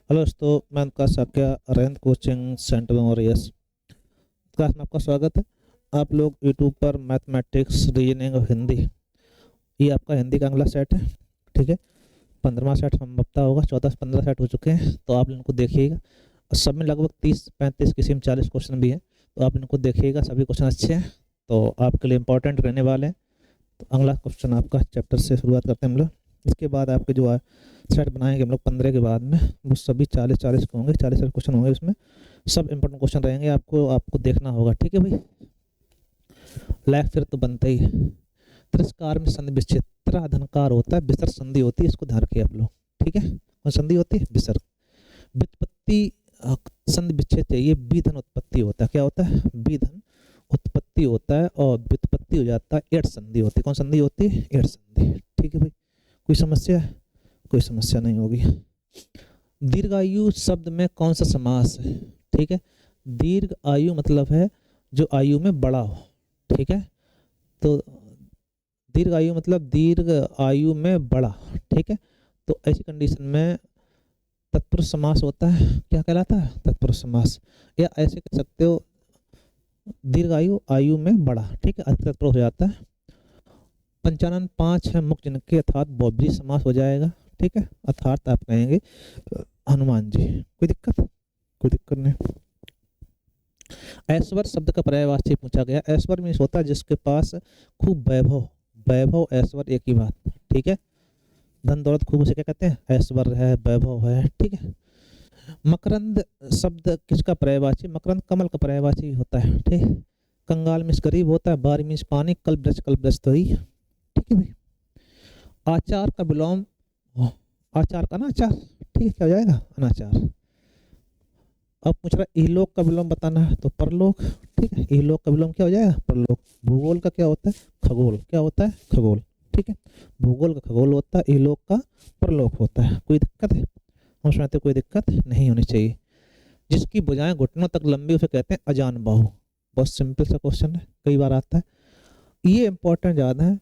Hello दोस्तों, मैं उनका साक्या अरेंद कोचिंग सेंटर मॉरियस क्लास में आपका स्वागत है। आप लोग यूट्यूब पर मैथमेटिक्स रीजनिंग और हिंदी, ये आपका हिंदी का अगला सेट है। ठीक है, 15वां सेट संभवतः होगा, 14 से 15 सेट हो चुके हैं, तो आप इनको देखिएगा। और सब में लगभग 30-35 किसी में 40 क्वेश्चन भी हैं, तो आप इनको देखिएगा। सभी क्वेश्चन अच्छे हैं, तो आपके लिए इंपॉर्टेंट रहने वाले हैं। तो अगला क्वेश्चन आपका चैप्टर से शुरुआत करते हैं हम लोग। इसके बाद आपके जो सेट बनाएंगे हम लोग 15 के बाद में, वो सभी 40-40 के होंगे, 40 क्वेश्चन होंगे। उसमें सब इंपॉर्टेंट क्वेश्चन रहेंगे, आपको देखना होगा। ठीक है भाई, लाइक फिर तो बनता ही है। तिरस्कार में संधि विच्छेद, धनकार होता है, विसर्ग संधि होती है, इसको ध्यान रखिए आप लोग। ठीक है, कौन संधि होती है? विसर्ग। व्युत्पत्ति संधि विच्छेद चाहिए, विधन उत्पत्ति होता है। क्या होता है? विधन उत्पत्ति होता है, और व्युत्पत्ति हो जाता है एड संधि होती है। कौन संधि होती है? एड संधि। ठीक है भाई, कोई समस्या है? कोई समस्या नहीं होगी। दीर्घायु शब्द में कौन सा समास है? ठीक है, दीर्घ आयु मतलब है जो आयु में बड़ा हो। ठीक है, तो दीर्घ आयु मतलब दीर्घ आयु में बड़ा। ठीक है, तो ऐसी कंडीशन में तत्पुरुष समास होता है। क्या कहलाता है? तत्पुरुष समास। या ऐसे कह सकते हो, दीर्घ आयु आयु में बड़ा। ठीक है, तत्पुरुष हो जाता है। 55 5 है मुख्य जिनके, अर्थात बहुब्रीहि समास हो जाएगा। ठीक है, अर्थात आप कहेंगे हनुमान जी। कोई दिक्कत? कोई दिक्कत नहीं। ऐश्वर्य शब्द का पर्यायवाची पूछा गया। ऐश्वर्य मीन्स होता है जिसके पास खूब वैभव। वैभव ऐश्वर्य एक ही बात। ठीक है, धन दौलत खूब, उसे क्या कहते हैं? ऐश्वर्य है, वैभव है। ठीक है, मकरंद शब्द किसका पर्यायवाची? मकरंद कमल का पर्यायवाची होता है। ठीक, कंगाल मीन्स गरीब होता है, बारी मीन्स पानी, कल्पवृक्ष तो ही। ठीक है भाई, आचार का विलोम, आचार का अनाचार। ठीक है, क्या हो जाएगा? अनाचार। अब पूछ रहा है इहलोक का विलोम बताना है, तो परलोक। ठीक है, इहलोक का विलोम क्या हो जाएगा? परलोक। भूगोल का क्या होता है? खगोल। क्या होता है? खगोल। ठीक है, भूगोल का खगोल होता है, इहलोक का परलोक होता है। कोई दिक्कत है? हम सुनते कोई दिक्कत नहीं होनी चाहिए। जिसकी भुजाएं घुटनों तक लंबी, उसे कहते हैं अजान बाहु। बहुत सिंपल सा क्वेश्चन है, कई बार आता है, ये इंपॉर्टेंट ज्यादा है।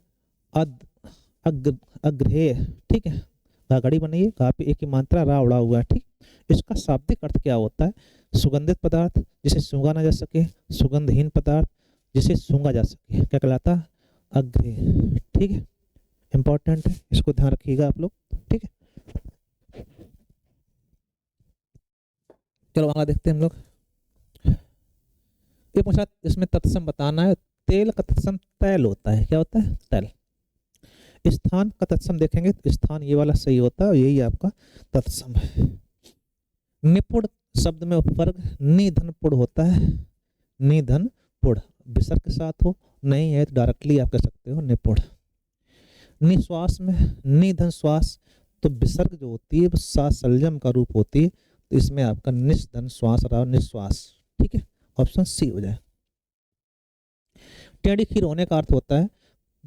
अग्रहेय। ठीक है, घड़ी बनाइए, गा पे एक ही मात्रा, रा उड़ा हुआ है। ठीक, इसका शाब्दिक अर्थ क्या होता है? सुगंधित पदार्थ जिसे सूंघा ना जा सके, सुगंधहीन पदार्थ जिसे सूंघा जा सके, क्या कहलाता है? अग्रहेय। ठीक है, इंपॉर्टेंट है, इसको ध्यान रखिएगा आप लोग। ठीक है, चलो आगे देखते हैं हम लोग। ये पूछा, इसमें तत्सम बताना है। तेल का तत्सम तैल होता है। क्या होता है? तैल। स्थान का तत्सम देखेंगे तो स्थान ये वाला सही होता है, यही आपका तत्सम है। निपुण शब्द में उपवर्ग निधनपुड़ होता है। निधनपुड़ विसर्ग के साथ हो, नहीं है तो डायरेक्टली आप कह सकते हो निपुण। निश्वास में निधन श्वास, तो विसर्ग जो होती है वो सासल्यम का रूप होती है, तो इसमें आपका निधन श्वास रहा, निश्वास। ठीक है, ऑप्शन सी हो जाए। टेढ़ी खीर होने का अर्थ होता है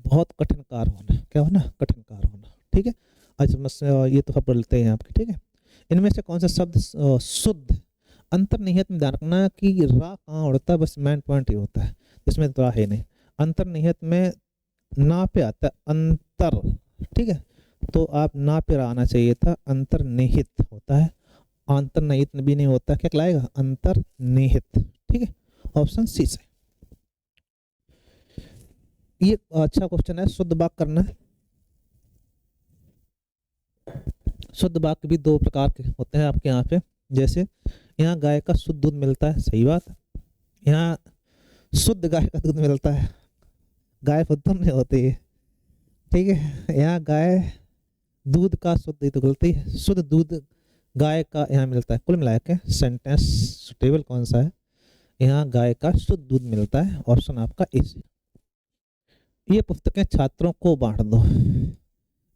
बहुत कठिन कार्य होना। क्या होना? कठिन कार्य होना। ठीक है, अच्छा ये तो सब बोलते हैं आपके। ठीक है, इनमें से कौन सा शब्द शुद्ध? अंतर्निहित में ध्यान रखना कि रा कहाँ उड़ता है, बस मेन पॉइंट ये होता है, इसमें तो है नहीं। अंतर्निहित में ना पे आता है अंतर। ठीक है, तो आप ना पे आना चाहिए था, अंतर्निहित होता है, अंतर्निहित भी नहीं होता। क्या कहलाएगा? अंतर्निहित। ठीक है, ऑप्शन सी से। ये अच्छा क्वेश्चन है, शुद्ध वाक्य करना है। शुद्ध वाक्य भी दो प्रकार के होते हैं आपके यहाँ पे। जैसे यहाँ गाय का शुद्ध दूध मिलता है, सही बात। यहाँ शुद्ध गाय का दूध मिलता है, गाय शुद्ध नहीं होती है। ठीक है, यहाँ गाय दूध का शुद्ध दूध गलती है, शुद्ध दूध गाय का यहाँ मिलता है। कुल मिला के सेंटेंस सुटेबल कौन सा है? यहाँ गाय का शुद्ध दूध मिलता है, ऑप्शन आपका ए। ये पुस्तकें छात्रों को बांट दो।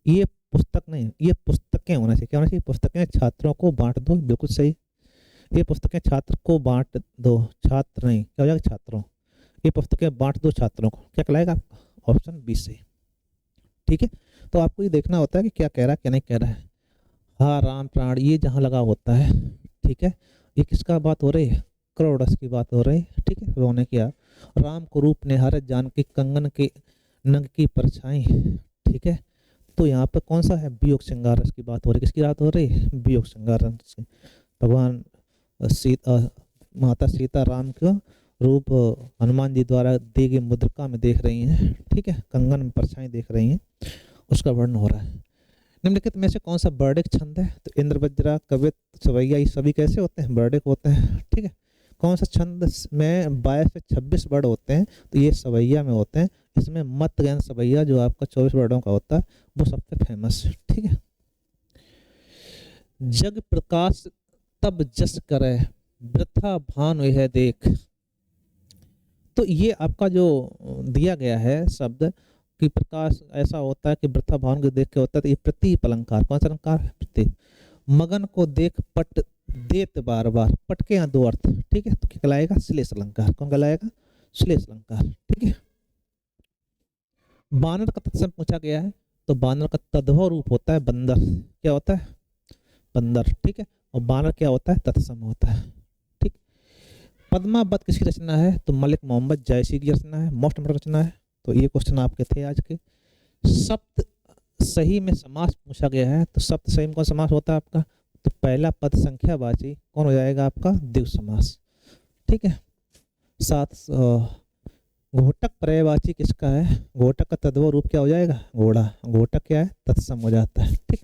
ये पुस्तक नहीं, ये पुस्तकें होना चाहिए। क्या होना चाहिए? पुस्तकें छात्रों को बांट दो, बिल्कुल सही। ये पुस्तकें छात्र को बांट दो, छात्र नहीं, क्या हो जाएगा? छात्रों। ये पुस्तकें बांट दो छात्रों को, क्या कहलाएगा? ऑप्शन बी से। ठीक है, तो आपको ये देखना होता है कि क्या कह रहा है, क्या नहीं कह रहा है। हाँ, राम प्राण ये जहाँ लगा होता है। ठीक है, ये किसका बात हो रही है? करोड़स की बात हो रही है। ठीक है, रोने की राम को रूप निहारे जानकी कंगन के नंग की परछाई। ठीक है, तो यहाँ पे कौन सा है, वियोग श्रृंगार रस की बात हो रही है। किसकी बात हो रही है, वियोग श्रृंगार रस की। भगवान सीता, माता सीता राम का रूप हनुमान जी द्वारा दी गई मुद्रिका में देख रही हैं, ठीक है, कंगन में परछाई देख रही हैं, उसका वर्णन हो रहा है। निम्नलिखित में से कौन सा वर्णिक छंद है, तो इंद्र, वज्रा, कवित, सवैया, ये सभी कैसे होते हैं, वर्णिक होते हैं, ठीक है। कौन सा छंद में 22 से 26 वर्ड होते हैं, तो ये सवैया में होते हैं। इसमें मत ज्ञान सवैया जो आपका 24 वर्डों का होता है वो सबसे फेमस है, ठीक है। जग प्रकाश तब जस करे, वृथा भान यह देख। तो ये आपका जो दिया गया है शब्द कि प्रकाश ऐसा होता है कि वृथा भान को देख के होता है, तो ये प्रतीप अलंकार, कौन सा अलंकार है, प्रतीप। मगन को देख पट देत बार बार, पट के यहाँ दो अर्थ, ठीक है, तो क्या कहलाएगा, श्लेष अलंकार। कौन कहलाएगा, श्लेष अलंकार, ठीक है। बानर का तत्सम पूछा गया है, तो बानर का तद्भव रूप होता है बंदर, क्या होता है, बंदर, ठीक है। और बानर क्या होता है, तत्सम होता है, ठीक। पद्मावत किसकी रचना है, तो मलिक मोहम्मद जैसी की रचना है, मोस्ट इम्पोर्टेंट रचना है। तो ये क्वेश्चन आपके थे आज के। सप्त सही में समास पूछा गया है, तो सप्त सही में कौन समास होता है आपका, तो पहला पद संख्यावाची कौन हो जाएगा आपका, द्विगु समास, ठीक है। साथ घोटक पर्यायवाची किसका है, घोटक का तद्भव रूप क्या हो जाएगा, घोड़ा, घोटक क्या है, तत्सम हो जाता है, ठीक।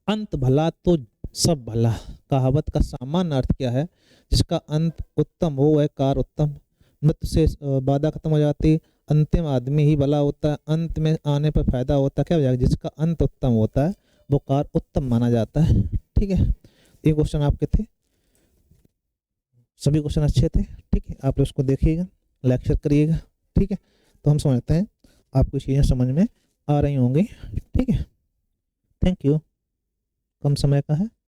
अंत भला तो सब भला, कहावत का सामान्य अर्थ क्या है, जिसका अंत उत्तम हो वह कार उत्तम, मृत्यु से बाधा खत्म हो जाती, अंतिम आदमी ही भला होता है, अंत में आने पर फायदा होता है, क्या हो जाएगा, जिसका अंत उत्तम होता है वो कार उत्तम माना जाता है, ठीक है। ये क्वेश्चन आपके थे, सभी क्वेश्चन अच्छे थे, ठीक है। आप उसको देखिएगा, लेक्चर करिएगा, ठीक है। तो हम समझते हैं आपको चीज़ें समझ में आ रही होंगी, ठीक है। थैंक यू, कम समय का है।